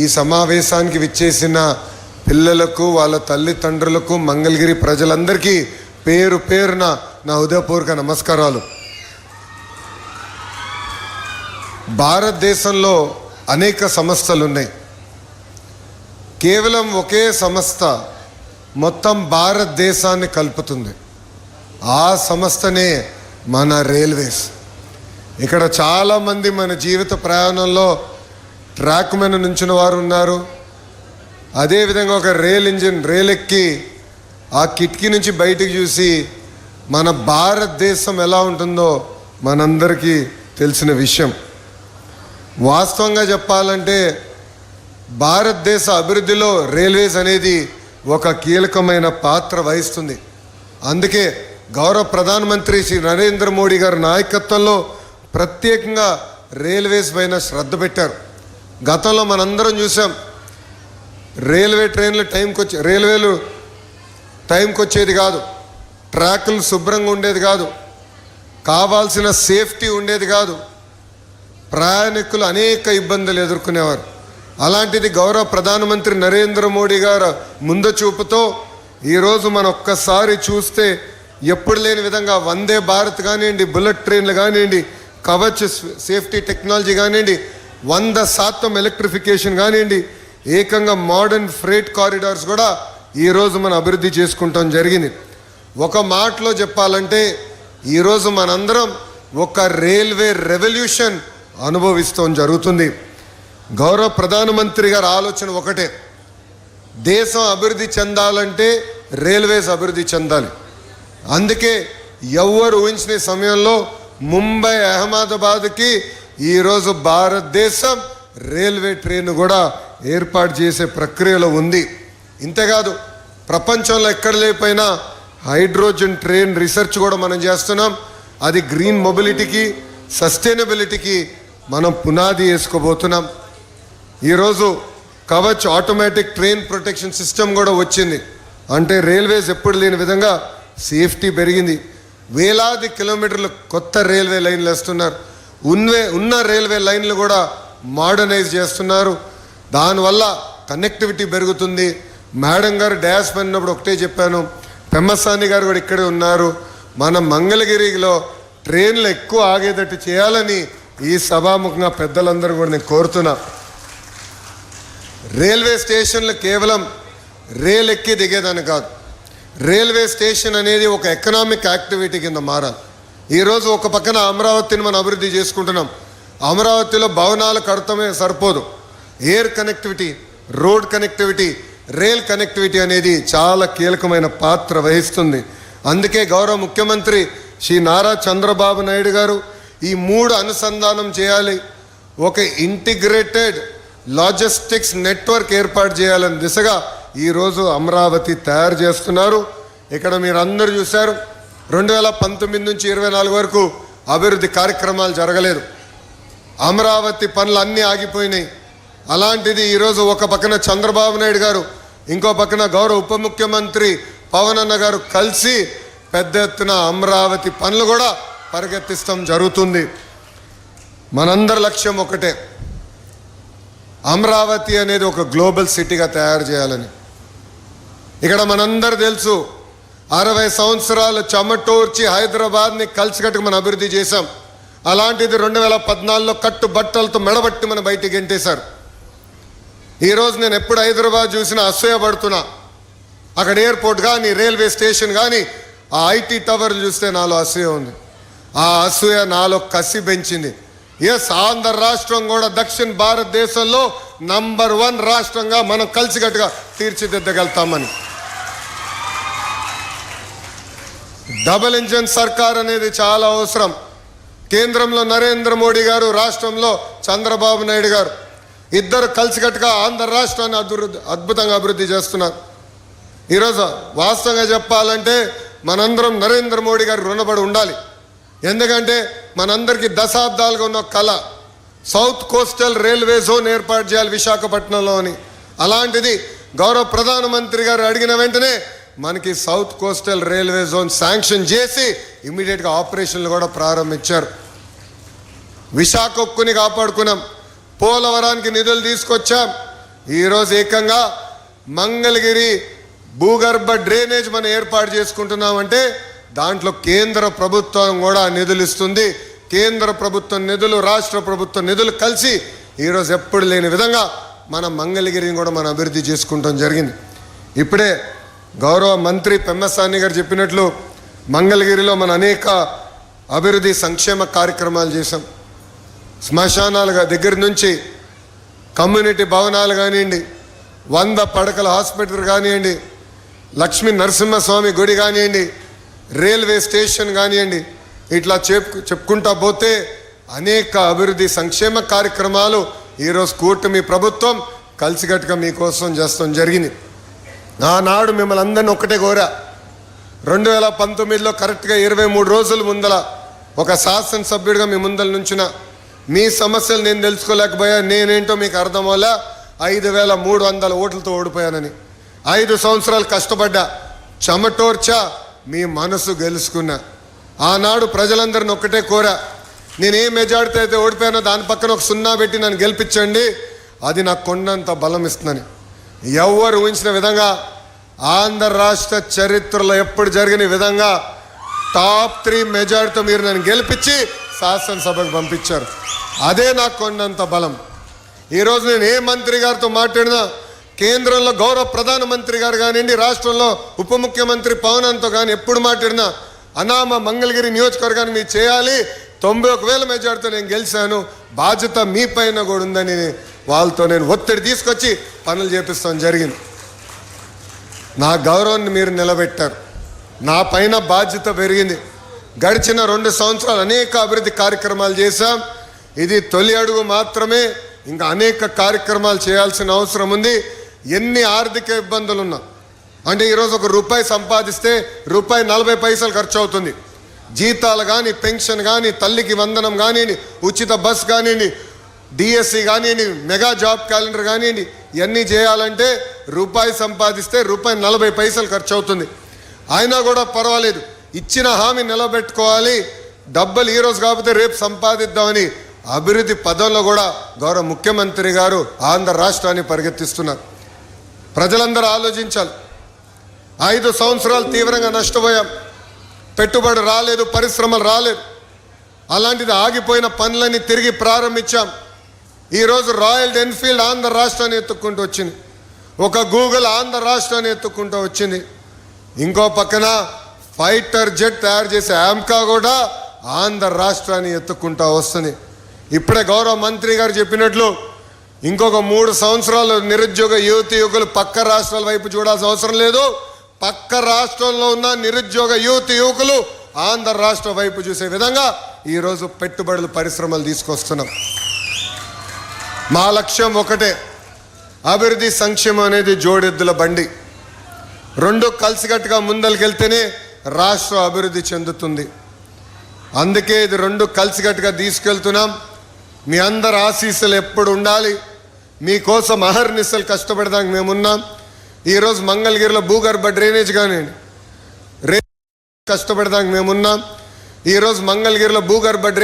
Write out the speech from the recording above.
ఈ సమావేశానికి విచ్చేసిన పిల్లలకు, వాళ్ళ తల్లిదండ్రులకు, మంగళగిరి ప్రజలందరికీ పేరు పేరున నా హృదయపూర్వక నమస్కారాలు. భారతదేశంలో అనేక సంస్థలు ఉన్నాయి. కేవలం ఒకే సంస్థ మొత్తం భారతదేశాన్ని కలుపుతుంది. ఆ సంస్థనే మన రైల్వేస్. ఇక్కడ చాలామంది మన జీవిత ప్రయాణంలో ట్రాక్ మీద నుంచిన వారు ఉన్నారు. అదేవిధంగా ఒక రైలు ఎక్కి ఆ కిటికీ నుంచి బయటికి చూసి మన భారతదేశం ఎలా ఉంటుందో మనందరికీ తెలిసిన విషయం. వాస్తవంగా చెప్పాలంటే భారతదేశ అభివృద్ధిలో రైల్వేస్ అనేది ఒక కీలకమైన పాత్ర వహిస్తుంది. అందుకే గౌరవ ప్రధానమంత్రి శ్రీ నరేంద్ర మోడీ గారి నాయకత్వంలో ప్రత్యేకంగా రైల్వేస్ పైన శ్రద్ధ పెట్టారు. గతంలో మనందరం చూసాం, రైల్వేలు టైంకి వచ్చేది కాదు, ట్రాకులు శుభ్రంగా ఉండేది కాదు, కావాల్సిన సేఫ్టీ ఉండేది కాదు, ప్రయాణికులు అనేక ఇబ్బందులు ఎదుర్కొనేవారు. అలాంటిది గౌరవ ప్రధానమంత్రి నరేంద్ర మోడీ గారు ముందు చూపుతో ఈరోజు మనం ఒక్కసారి చూస్తే ఎప్పుడు లేని విధంగా వందే భారత్ కానివ్వండి, బుల్లెట్ ట్రైన్లు కానివ్వండి, కవచ్ సేఫ్టీ టెక్నాలజీ కానివ్వండి, 100% ఎలక్ట్రిఫికేషన్ కానివ్వండి, ఏకంగా మోడర్న్ ఫ్రేట్ కారిడార్స్ కూడా ఈరోజు మనం అభివృద్ధి చేసుకుంటాం జరిగింది. ఒక మాటలో చెప్పాలంటే ఈరోజు మనందరం ఒక రైల్వే రెవల్యూషన్ అనుభవిస్తాం జరుగుతుంది. గౌరవ ప్రధానమంత్రి గారి ఆలోచన ఒకటే, దేశం అభివృద్ధి చెందాలంటే రైల్వేస్ అభివృద్ధి చెందాలి. అందుకే ఎవరు ఊహించిన సమయంలో ముంబై అహ్మదాబాద్కి ఈరోజు భారతదేశం రైల్వే ట్రైన్ కూడా ఏర్పాటు చేసే ప్రక్రియలో ఉంది. ఇంతేకాదు ప్రపంచంలో ఎక్కడ లేకపోయినా హైడ్రోజన్ ట్రైన్ రీసెర్చ్ కూడా మనం చేస్తున్నాం. అది గ్రీన్ మొబిలిటీకి, సస్టైనబిలిటీకి మనం పునాది వేసుకోబోతున్నాం. ఈరోజు Kavach automatic train protection system కూడా వచ్చింది. అంటే రైల్వేస్ ఎప్పుడు లేని విధంగా సేఫ్టీ పెరిగింది. వేలాది కిలోమీటర్లు కొత్త రైల్వే లైన్లు వేస్తున్నారు. ఉన్న రైల్వే లైన్లు కూడా మోడర్నైజ్ చేస్తున్నారు. దానివల్ల కనెక్టివిటీ పెరుగుతుంది. మేడం గారు డ్యాష్ పడినప్పుడు ఒకటే చెప్పాను, పెమ్మసాని గారు కూడా ఇక్కడే ఉన్నారు, మన మంగళగిరిలో ట్రైన్లు ఎక్కువ ఆగేటట్టు చేయాలని ఈ సభాముఖంగా పెద్దలందరూ కూడా నేను కోరుతున్నా. రైల్వే స్టేషన్లు కేవలం రైలు ఎక్కి దిగేదని కాదు, రైల్వే స్టేషన్ అనేది ఒక ఎకనామిక్ యాక్టివిటీ కింద మారాలి. ఈరోజు ఒక పక్కన అమరావతిని మనం అభివృద్ధి చేసుకుంటున్నాం. అమరావతిలో భవనాలు కడతమే సరిపోదు, air connectivity, road connectivity, rail connectivity అనేది చాలా కీలకమైన పాత్ర వహిస్తుంది. అందుకే గౌరవ ముఖ్యమంత్రి శ్రీ నారా చంద్రబాబు నాయుడు గారు ఈ 3 అనుసంధానం చేయాలి, ఒక ఇంటిగ్రేటెడ్ లాజిస్టిక్స్ నెట్వర్క్ ఏర్పాటు చేయాలని దిశగా ఈరోజు అమరావతి తయారు చేస్తున్నారు. ఇక్కడ మీరు అందరూ చూశారు, 2019 నుంచి 24 వరకు అభివృద్ధి కార్యక్రమాలు జరగలేదు. అమరావతి పనులు అన్నీ ఆగిపోయినాయి. అలాంటిది ఈరోజు ఒక పక్కన చంద్రబాబు నాయుడు గారు, ఇంకో పక్కన గౌరవ ఉప ముఖ్యమంత్రి పవన్ అన్న గారు కలిసి పెద్ద ఎత్తున అమరావతి పనులు కూడా పరిగెత్తిస్తాం జరుగుతుంది. మనందరి లక్ష్యం ఒకటే, అమరావతి అనేది ఒక గ్లోబల్ సిటీగా తయారు చేయాలని. ఇక్కడ మనందరూ తెలుసు, 60 సంవత్సరాలు చెమటోర్చి హైదరాబాద్ని కలిసికట్టుకు మనం అభివృద్ధి చేశాం. అలాంటిది 2014లో కట్టుబట్టలతో మెడబట్టి మనం బయటికి గెంటేశారు. ఈరోజు నేను ఎప్పుడు హైదరాబాద్ చూసినా అసూయపడుతున్నా. అక్కడ ఎయిర్పోర్ట్ కానీ, రైల్వే స్టేషన్ కానీ, ఆ ఐటీ టవర్లు చూస్తే నాలో అసూయ ఉంది. ఆ అసూయ నాలో కసి పెంచింది. ఎస్, ఆంధ్ర రాష్ట్రం కూడా దక్షిణ భారతదేశంలో నంబర్ 1 రాష్ట్రంగా మనం కలిసికట్టుగా తీర్చిదిద్దగలుగుతామని. డబుల్ ఇంజన్ సర్కార్ అనేది చాలా అవసరం. కేంద్రంలో నరేంద్ర మోడీ గారు, రాష్ట్రంలో చంద్రబాబు నాయుడు గారు, ఇద్దరు కలిసికట్టుగా ఆంధ్ర రాష్ట్రాన్ని అద్భుతంగా అభివృద్ధి చేస్తున్నారు. ఈరోజు వాస్తవంగా చెప్పాలంటే మనందరం నరేంద్ర మోడీ గారికి రుణపడి ఉండాలి. ఎందుకంటే మనందరికీ దశాబ్దాలుగా ఉన్న కళ, సౌత్ కోస్టల్ రైల్వే జోన్ ఏర్పాటు చేయాలి విశాఖపట్నంలో అని. అలాంటిది గౌరవ ప్రధానమంత్రి గారు అడిగిన వెంటనే మనకి south coastal railway zone sanction చేసి ఇమీడియట్గా ఆపరేషన్లు కూడా ప్రారంభించారు. విశాఖ ఉక్కుని కాపాడుకున్నాం, పోలవరానికి నిధులు తీసుకొచ్చాం, ఈరోజు ఏకంగా మంగళగిరి భూగర్భ డ్రైనేజ్ మనం ఏర్పాటు చేసుకుంటున్నామంటే దాంట్లో కేంద్ర ప్రభుత్వం కూడా నిధులు ఇస్తుంది. కేంద్ర ప్రభుత్వం నిధులు, రాష్ట్ర ప్రభుత్వ నిధులు కలిసి ఈరోజు ఎప్పుడు లేని విధంగా మన మంగళగిరిని కూడా మనం అభివృద్ధి చేసుకుంటాం జరిగింది. ఇప్పుడే గౌరవ మంత్రి పెమ్మసాని గారు చెప్పినట్లు మంగళగిరిలో మన అనేక అభివృద్ధి సంక్షేమ కార్యక్రమాలు చేశాం. శ్మశానాలుగా దగ్గర నుంచి కమ్యూనిటీ భవనాలు కానివ్వండి, 100 పడకల హాస్పిటల్ కానివ్వండి, లక్ష్మీ నరసింహస్వామి గుడి కానివ్వండి, రైల్వే స్టేషన్ కానివ్వండి, ఇట్లా చెప్పుకుంటా పోతే అనేక అభివృద్ధి సంక్షేమ కార్యక్రమాలు ఈరోజు కూటమి ప్రభుత్వం కలిసికట్టుగా మీకోసం చేస్తాం జరిగింది. ఆనాడు మిమ్మల్ని అందరినీ ఒక్కటే కోరా, 2019లో కరెక్ట్గా 23 రోజుల ముందల ఒక శాసనసభ్యుడిగా మీ ముందల నుంచిన మీ సమస్యలు నేను తెలుసుకోలేకపోయా, నేనేంటో మీకు అర్థం వల్ల 5300 ఓట్లతో ఓడిపోయానని. 5 సంవత్సరాలు కష్టపడ్డా, చెమటోర్చా, మీ మనసు గెలుచుకున్నా. ఆనాడు ప్రజలందరిని ఒక్కటే కోరా, నేను ఏ మెజార్టీ అయితే ఓడిపోయానో దాని పక్కన ఒక 0 పెట్టి నన్ను గెలిపించండి, అది నాకు కొండంత బలం ఇస్తుందని. ఎవరు ఊహించిన విధంగా ఆంధ్ర రాష్ట్ర చరిత్రలో ఎప్పుడు జరిగిన విధంగా టాప్ 3 మెజార్టీతో మీరు నన్ను గెలిపించి శాసనసభకు పంపించారు. అదే నాకు కొండంత బలం. ఈరోజు నేను ఏ మంత్రి గారితో మాట్లాడినా, కేంద్రంలో గౌరవ ప్రధానమంత్రి గారు కానివ్వండి, రాష్ట్రంలో ఉప ముఖ్యమంత్రి పవన్తో కానీ ఎప్పుడు మాట్లాడినా, అనామ మంగళగిరి నియోజకవర్గాన్ని మీరు చేయాలి, 91,000 మెజార్టీతో నేను గెలిచాను, బాధ్యత మీ పైన కూడా ఉందని వాళ్ళతో నేను ఒత్తిడి తీసుకొచ్చి పనులు చేపిస్తాం జరిగింది. నా గౌరవాన్ని మీరు నిలబెట్టారు, నా పైన బాధ్యత పెరిగింది. గడిచిన 2 సంవత్సరాలు అనేక అభివృద్ధి కార్యక్రమాలు చేశాం. ఇది తొలి అడుగు మాత్రమే, ఇంకా అనేక కార్యక్రమాలు చేయాల్సిన అవసరం ఉంది. ఎన్ని ఆర్థిక ఇబ్బందులున్నా, అంటే ఈరోజు ₹1 సంపాదిస్తే ₹40 ఖర్చు అవుతుంది. జీతాలు కానీ, పెన్షన్ కానీ, తల్లికి వందనం కానివ్వండి, ఉచిత బస్ కానివ్వండి, డిఎస్సి కానివ్వండి, మెగా జాబ్ క్యాలెండర్ కానివ్వండి, ఇవన్నీ చేయాలంటే ₹1 సంపాదిస్తే ₹40 ఖర్చు అవుతుంది. అయినా కూడా పర్వాలేదు, ఇచ్చిన హామీ నిలబెట్టుకోవాలి, డబ్బులు ఈరోజు కాకపోతే రేపు సంపాదిద్దామని అభివృద్ధి పదంలో కూడా గౌరవ ముఖ్యమంత్రి గారు ఆంధ్ర రాష్ట్రాన్ని పరిగెత్తిస్తున్నారు. ప్రజలందరూ ఆలోచించాలి. 5 సంవత్సరాలు తీవ్రంగా నష్టపోయాం, పెట్టుబడి రాలేదు, పరిశ్రమలు రాలేదు. అలాంటిది ఆగిపోయిన పనులన్నీ తిరిగి ప్రారంభించాం. ఈరోజు రాయల్ ఎన్ఫీల్డ్ ఆంధ్ర రాష్ట్రాన్ని ఎత్తుక్కుంటూ వచ్చింది, ఒక గూగుల్ ఆంధ్ర రాష్ట్రాన్ని ఎత్తుక్కుంటూ వచ్చింది. ఇంకో పక్కన ఫైటర్ జెట్ తయారు చేసే ఆమ్కా కూడా ఆంధ్ర రాష్ట్రాన్ని ఎత్తుక్కుంటూ వస్తుంది. ఇప్పుడే గౌరవ మంత్రి గారు చెప్పినట్లు ఇంకొక 3 సంవత్సరాలు నిరుద్యోగ యువకులు పక్క రాష్ట్రాల వైపు చూడాల్సిన అవసరం లేదు. పక్క రాష్ట్రంలో ఉన్న నిరుద్యోగ యువకులు ఆంధ్ర రాష్ట్ర వైపు చూసే విధంగా ఈరోజు పెట్టుబడులు, పరిశ్రమలు తీసుకొస్తున్నాం. మా లక్ష్యం ఒకటే, అభివృద్ధి సంక్షేమం అనేది జోడెద్దుల బండి. 2 కలిసికట్టుగా ముందరికెళ్తేనే రాష్ట్రం అభివృద్ధి చెందుతుంది. అందుకే ఇది 2 కలిసికట్టుగా తీసుకెళ్తున్నాం. మీ అందరి ఆశీస్సులు ఎప్పుడు ఉండాలి, మీకోసం అహర్నిశలు కష్టపడడానికి మేమున్నాం. ఈరోజు మంగళగిరిలో భూగర్భ డ్రైనేజ్ కానివ్వండి, కష్టపడడానికి మేమున్నాం. ఈరోజు మంగళగిరిలో భూగర్భ డ్రైనేజ్